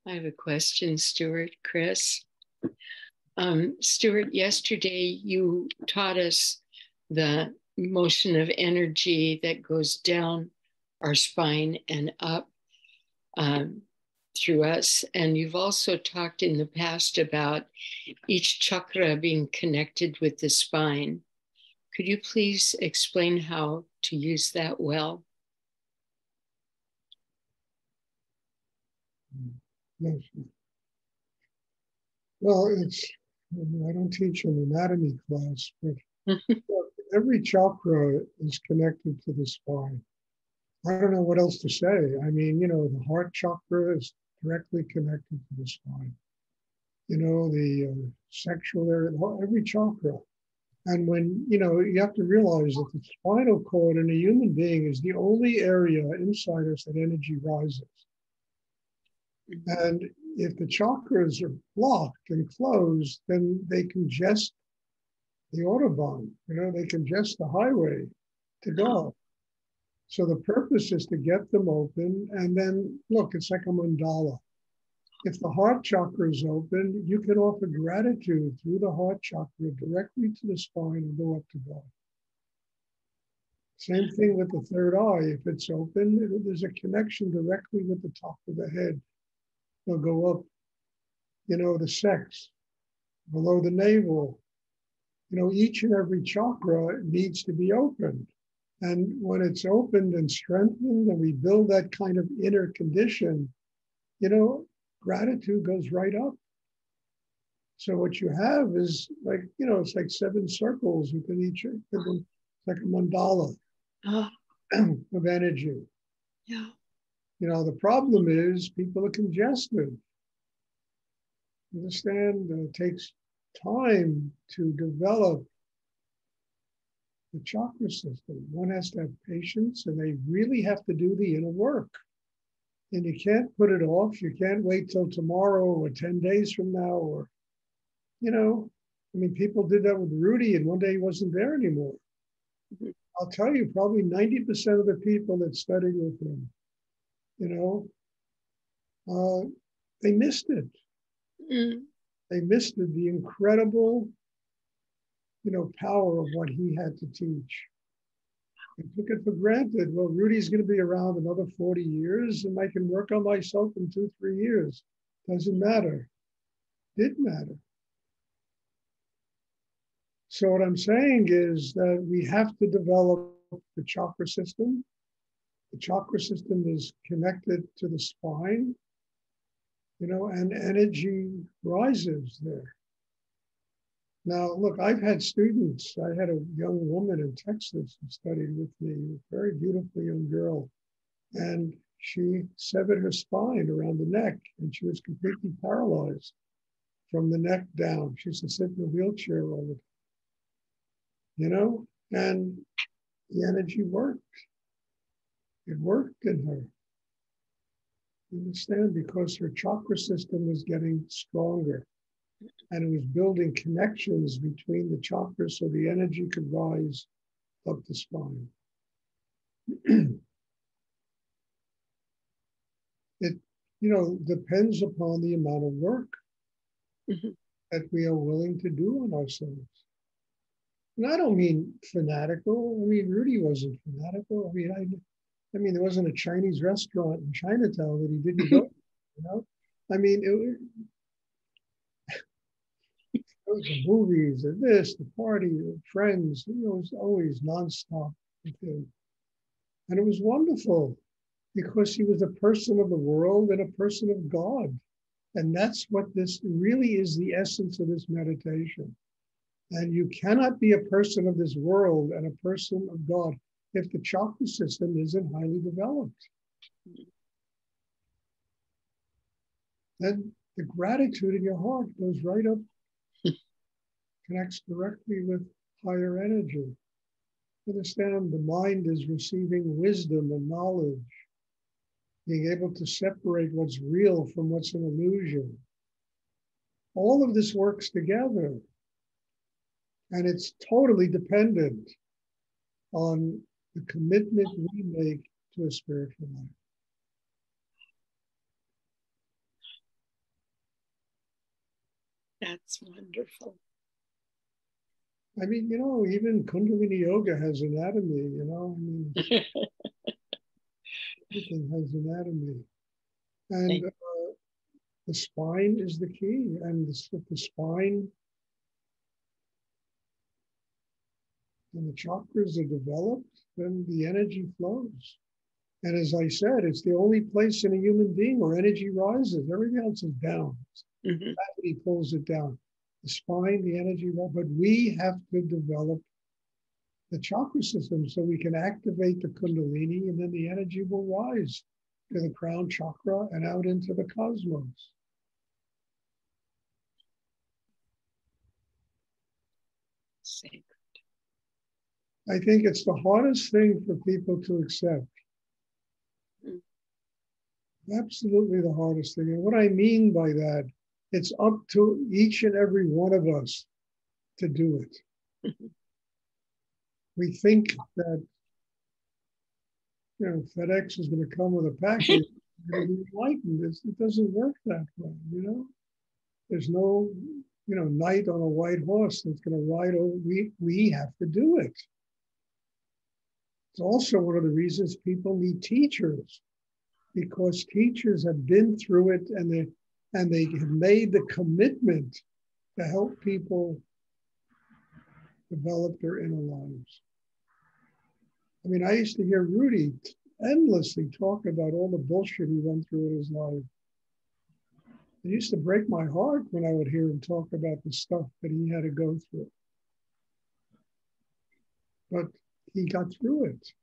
I have a question, Stuart, Chris. Stuart, yesterday you taught us the motion of energy that goes down our spine and up through us. And you've also talked in the past about each chakra being connected with the spine. Could you please explain how to use that well? Yes. Well, I don't teach an anatomy class, but every chakra is connected to the spine. I don't know what else to say. I mean, the heart chakra is directly connected to the spine. The sexual area, every chakra. And when, you have to realize that the spinal cord in a human being is the only area inside us that energy rises. And if the chakras are blocked and closed, then they congest the Autobahn, they congest the highway to God. So the purpose is to get them open. And then, look, it's like a mandala. If the heart chakra is open, you can offer gratitude through the heart chakra directly to the spine and go up to God. Same thing with the third eye. If it's open, there's a connection directly with the top of the head. They'll go up, the sex, below the navel. Each and every chakra needs to be opened. And when it's opened and strengthened and we build that kind of inner condition, gratitude goes right up. So what you have is like, it's like 7 circles within each, it's like a mandala of energy. Yeah. The problem is people are congested. Understand? It takes time to develop the chakra system. One has to have patience, and they really have to do the inner work. And you can't put it off. You can't wait till tomorrow or 10 days from now, or, people did that with Rudy, and one day he wasn't there anymore. Mm-hmm. I'll tell you, probably 90% of the people that studied with him, they missed it. Mm. They missed it, the incredible, power of what he had to teach. I took it for granted. Well, Rudy's going to be around another 40 years, and I can work on myself in 2-3 years. Doesn't matter. Did matter. So what I'm saying is that we have to develop the chakra system. The chakra system is connected to the spine, and energy rises there. Now, look, I've had students. I had a young woman in Texas who studied with me, a very beautiful young girl, and she severed her spine around the neck, and she was completely paralyzed from the neck down. She used to sit in a wheelchair all the time, and the energy worked. It worked in her. You understand? Because her chakra system was getting stronger. And it was building connections between the chakras so the energy could rise up the spine. It, depends upon the amount of work that we are willing to do on ourselves. And I don't mean fanatical. Rudy wasn't fanatical. There wasn't a Chinese restaurant in Chinatown that he didn't go to, It was the movies, and this, the party, the friends. It was always nonstop with him. And it was wonderful because he was a person of the world and a person of God. And that's what this really is, the essence of this meditation. And you cannot be a person of this world and a person of God if the chakra system isn't highly developed. Then the gratitude in your heart goes right up, connects directly with higher energy. Understand, the mind is receiving wisdom and knowledge, being able to separate what's real from what's an illusion. All of this works together, and it's totally dependent on the commitment we make to a spiritual life. That's wonderful. I mean, even Kundalini Yoga has anatomy, everything has anatomy. And the spine is the key. And if the spine and the chakras are developed, then the energy flows. And as I said, it's the only place in a human being where energy rises. Everything else is down. Gravity pulls it down. The spine, the energy, but we have to develop the chakra system so we can activate the Kundalini, and then the energy will rise to the crown chakra and out into the cosmos. Sacred. I think it's the hardest thing for people to accept. Absolutely the hardest thing. And what I mean by that, it's up to each and every one of us to do it. We think that, FedEx is going to come with a package and be enlightened. It doesn't work that way, There's no, knight on a white horse that's going to ride over. We have to do it. It's also one of the reasons people need teachers, because teachers have been through it and they have made the commitment to help people develop their inner lives. I mean, I used to hear Rudy endlessly talk about all the bullshit he went through in his life. It used to break my heart when I would hear him talk about the stuff that he had to go through. But he got through it.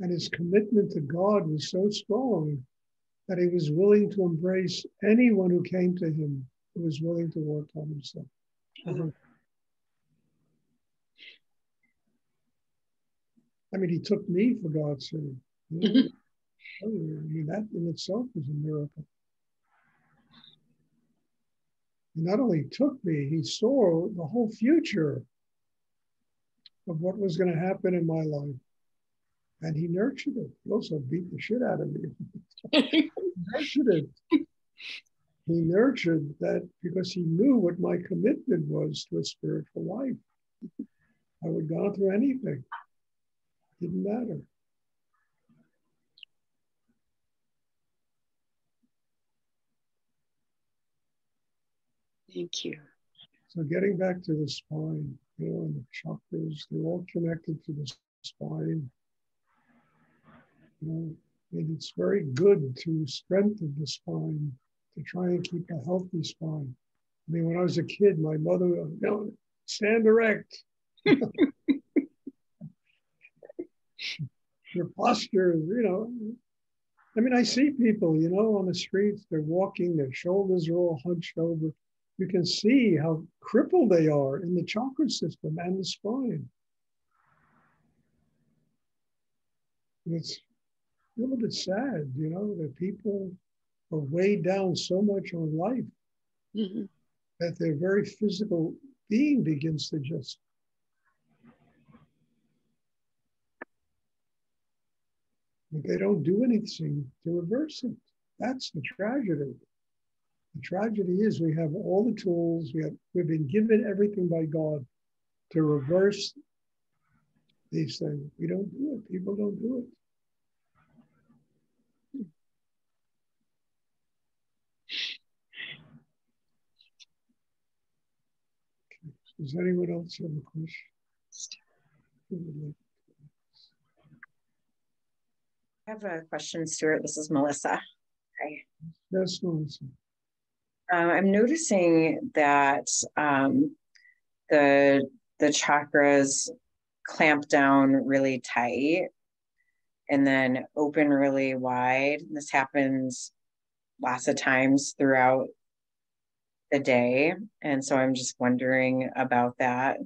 And his commitment to God was so strong that he was willing to embrace anyone who came to him who was willing to work on himself. I mean, he took me, for God's sake. I mean, that in itself is a miracle. He not only took me, he saw the whole future of what was going to happen in my life. And he nurtured it. He also beat the shit out of me. He nurtured it. He nurtured that because he knew what my commitment was to a spiritual life. I would go through anything. Didn't matter. Thank you. So getting back to the spine, and the chakras, they're all connected to the spine. And it's very good to strengthen the spine, to try and keep a healthy spine. I mean, when I was a kid, my mother would, stand erect. Your posture, I mean, I see people, on the streets, they're walking, their shoulders are all hunched over. You can see how crippled they are in the chakra system and the spine. It's a little bit sad, that people are weighed down so much on life that their very physical being begins to just but they don't do anything to reverse it. That's the tragedy. The tragedy is we have all the tools, we've been given everything by God to reverse these things. We don't do it. People don't do it. Does anyone else have a question? I have a question, Stuart. This is Melissa. Hi. Yes, Melissa. I'm noticing that the chakras clamp down really tight and then open really wide. This happens lots of times throughout the day. And so I'm just wondering about that.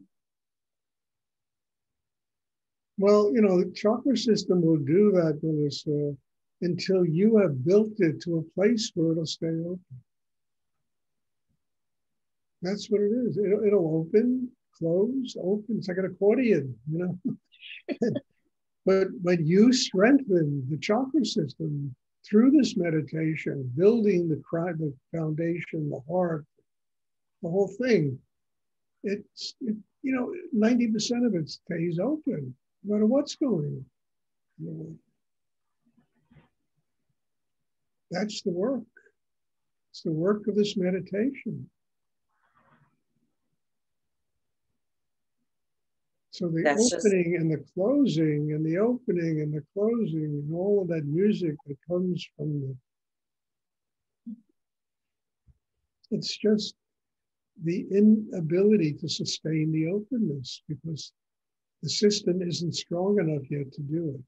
Well, the chakra system will do that, Melissa, until you have built it to a place where it'll stay open. That's what it is. It'll open, close, open. It's like an accordion, But when you strengthen the chakra system through this meditation, building the foundation, the heart, the whole thing, you know, 90% of it stays open, no matter what's going on. You know, that's the work. It's the work of this meditation. So the opening and the closing and the opening and the closing and all of that music that comes from it's just the inability to sustain the openness because the system isn't strong enough yet to do it.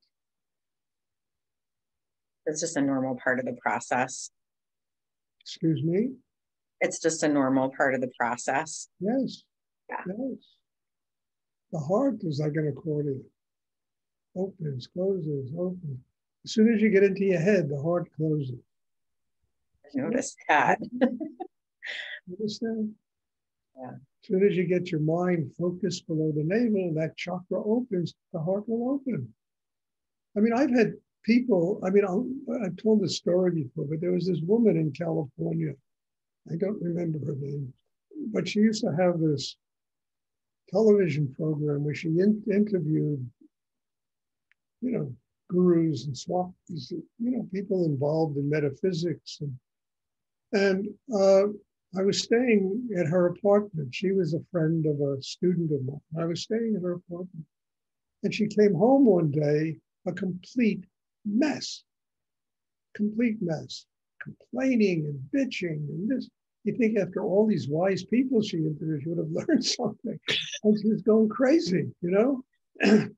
It's just a normal part of the process. Excuse me? It's just a normal part of the process. Yes. Yeah. Yes. The heart is like an accordion. Opens, closes, opens. As soon as you get into your head, the heart closes. I noticed that. Understand? Yeah. As soon as you get your mind focused below the navel, that chakra opens, the heart will open. I mean, I've had people, I mean, I've told this story before, but there was this woman in California. I don't remember her name, but she used to have this television program where she interviewed, you know, gurus and swapis, you know, people involved in metaphysics. And I was staying at her apartment. She was a friend of a student of mine. I was staying at her apartment. And she came home one day, a complete mess, complaining and bitching and this. You think after all these wise people she interviewed, she would have learned something. And she was going crazy, you know? And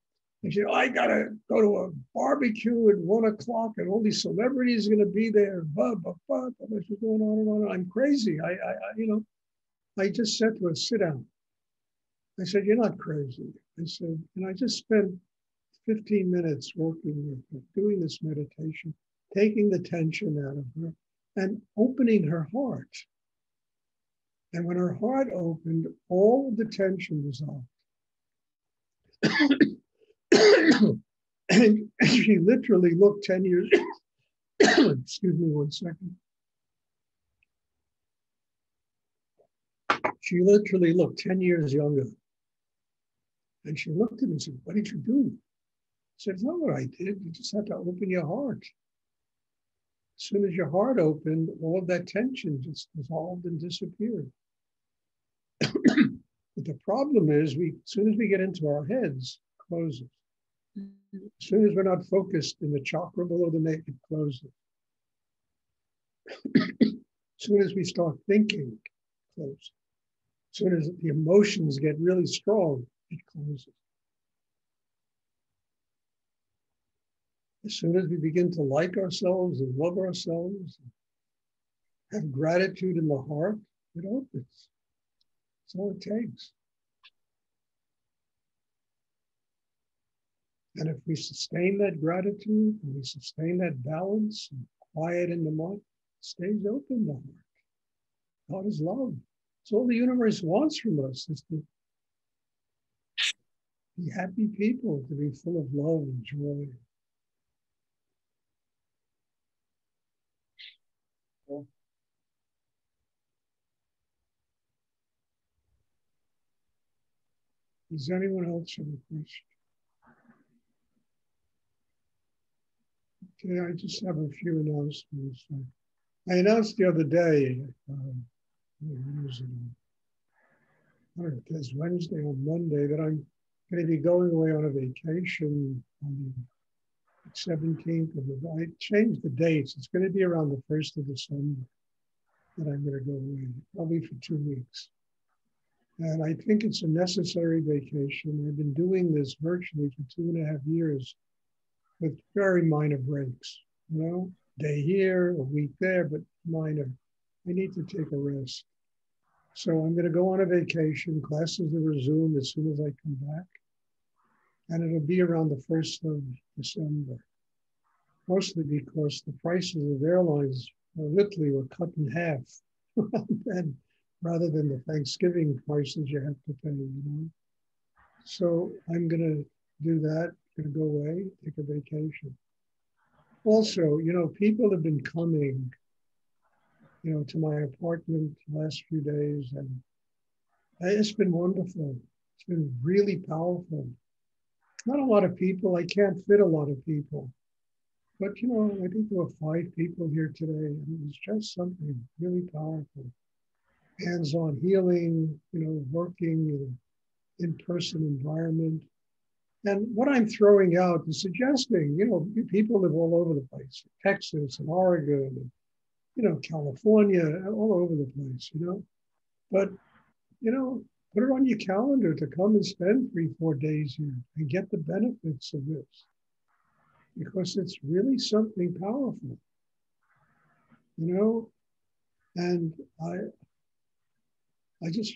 she said, I gotta go to a barbecue at 1 o'clock and all these celebrities are gonna be there, blah, blah, blah. She's going on and on. I'm crazy. You know, I just said to her, sit down. I said, you're not crazy. I said, and I just spent 15 minutes working with her, doing this meditation, taking the tension out of her and opening her heart. And when her heart opened, all the tension dissolved. And she literally looked 10 years, excuse me 1 second. She literally looked 10 years younger. And she looked at me and said, what did you do? I said, it's not what I did. You just had to open your heart. As soon as your heart opened, all of that tension just dissolved and disappeared. But the problem is, as soon as we get into our heads, it closes. As soon as we're not focused in the chakra below the neck, it closes. As soon as we start thinking, it closes. As soon as the emotions get really strong, it closes. As soon as we begin to like ourselves and love ourselves, and have gratitude in the heart, it opens. That's all it takes. And if we sustain that gratitude, and we sustain that balance and quiet in the mind, it stays open, the heart. God is love. It's all the universe wants from us is to be happy people, to be full of love and joy. Does anyone else have a question? Okay, I just have a few announcements. I announced the other day, what was it? I don't know if it's Wednesday or Monday, that I'm going to be going away on a vacation on the 17th of November. I changed the dates. It's going to be around the 1st of December that I'm going to go away, probably for 2 weeks. And I think it's a necessary vacation. I've been doing this virtually for 2.5 years with very minor breaks, you know, day here, a week there, but minor. I need to take a rest. So I'm going to go on a vacation. Classes will resume as soon as I come back. And it'll be around the 1st of December. Mostly because the prices of airlines literally were cut in half and rather than the Thanksgiving prices you have to pay, you know. So I'm going to do that, going to go away, take a vacation. Also, you know, people have been coming, you know, to my apartment the last few days and It's been wonderful. It's been really powerful. Not a lot of people. I can't fit a lot of people. But, I think there were 5 people here today. And it was just something really powerful. Hands-on healing, working in an in-person environment. And what I'm throwing out is suggesting, people live all over the place, Texas and Oregon, and, California, all over the place, But, put it on your calendar to come and spend 3-4 days here and get the benefits of this. Because it's really something powerful, and I just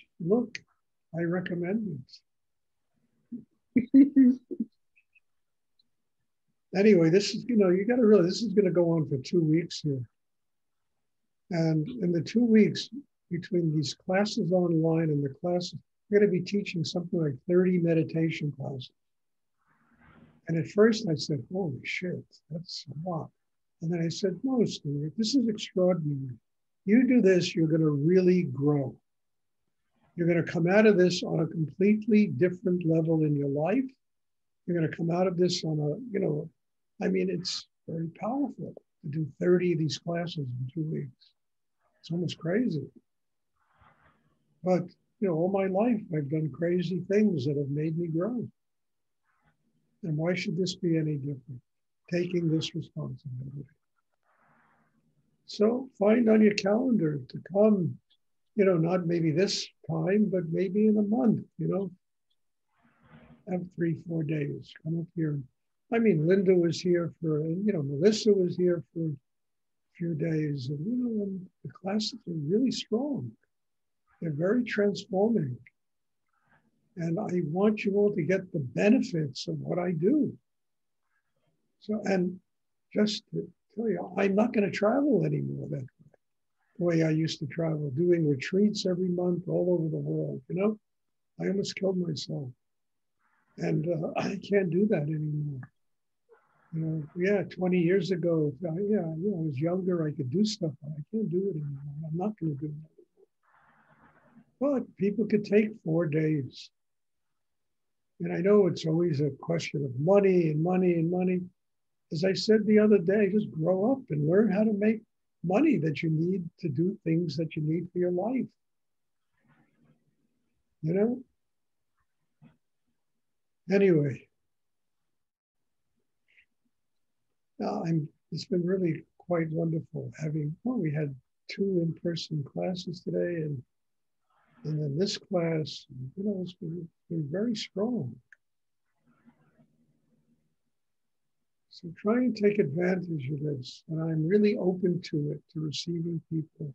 I recommend it. Anyway, this is, you got to realize this is going to go on for 2 weeks here. And in the 2 weeks between these classes online and the classes, we're going to be teaching something like 30 meditation classes. And at first I said, holy shit, that's a lot. And then I said, no, Stuart, this is extraordinary. You do this, you're going to really grow. You're going to come out of this on a completely different level in your life. You're going to come out of this on it's very powerful to do 30 of these classes in 2 weeks. It's almost crazy. But, all my life, I've done crazy things that have made me grow. And why should this be any different? Taking this responsibility. So find on your calendar to come, not maybe this time, but maybe in a month, have 3-4 days. Come up here. I mean, Linda was here Melissa was here for a few days. And, and the classes are really strong. They're very transforming. And I want you all to get the benefits of what I do. So, and just to tell you, I'm not going to travel anymore the way I used to travel, doing retreats every month all over the world. I almost killed myself. And I can't do that anymore. 20 years ago, I was younger, I could do stuff, but I can't do it anymore. I'm not going to do that. But people could take 4 days. And I know it's always a question of money and money and money. As I said the other day, just grow up and learn how to make money that you need to do things that you need for your life. Anyway, it's been really quite wonderful we had 2 in-person classes today, and then this class, it's been very strong. So try and take advantage of this. And I'm really open to it, to receiving people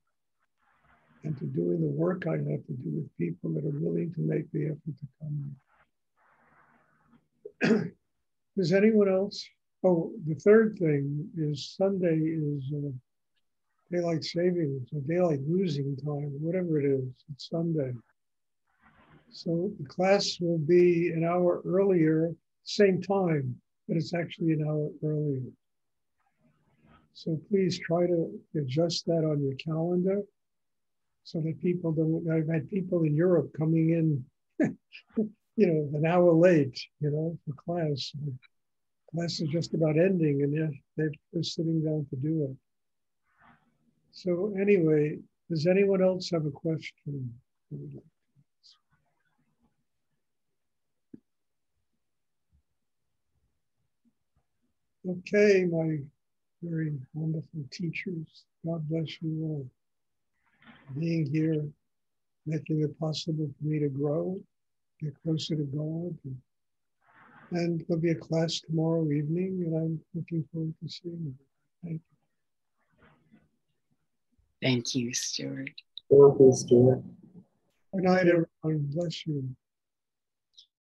and to doing the work I have to do with people that are willing to make the effort to come. Does anyone else? Oh, the third thing is Sunday is daylight savings or daylight losing time, whatever it is. It's Sunday. So the class will be an hour earlier, same time, but it's actually an hour earlier. So please try to adjust that on your calendar so that people don't, I've had people in Europe coming in, an hour late, for class. Class is just about ending and they're sitting down to do it. So anyway, does anyone else have a question? Okay, my very wonderful teachers, God bless you all. Being here, making it possible for me to grow, get closer to God. And there'll be a class tomorrow evening, and I'm looking forward to seeing you. Thank you. Thank you, Stuart. Thank you, Stuart. Good night, everyone. Bless you.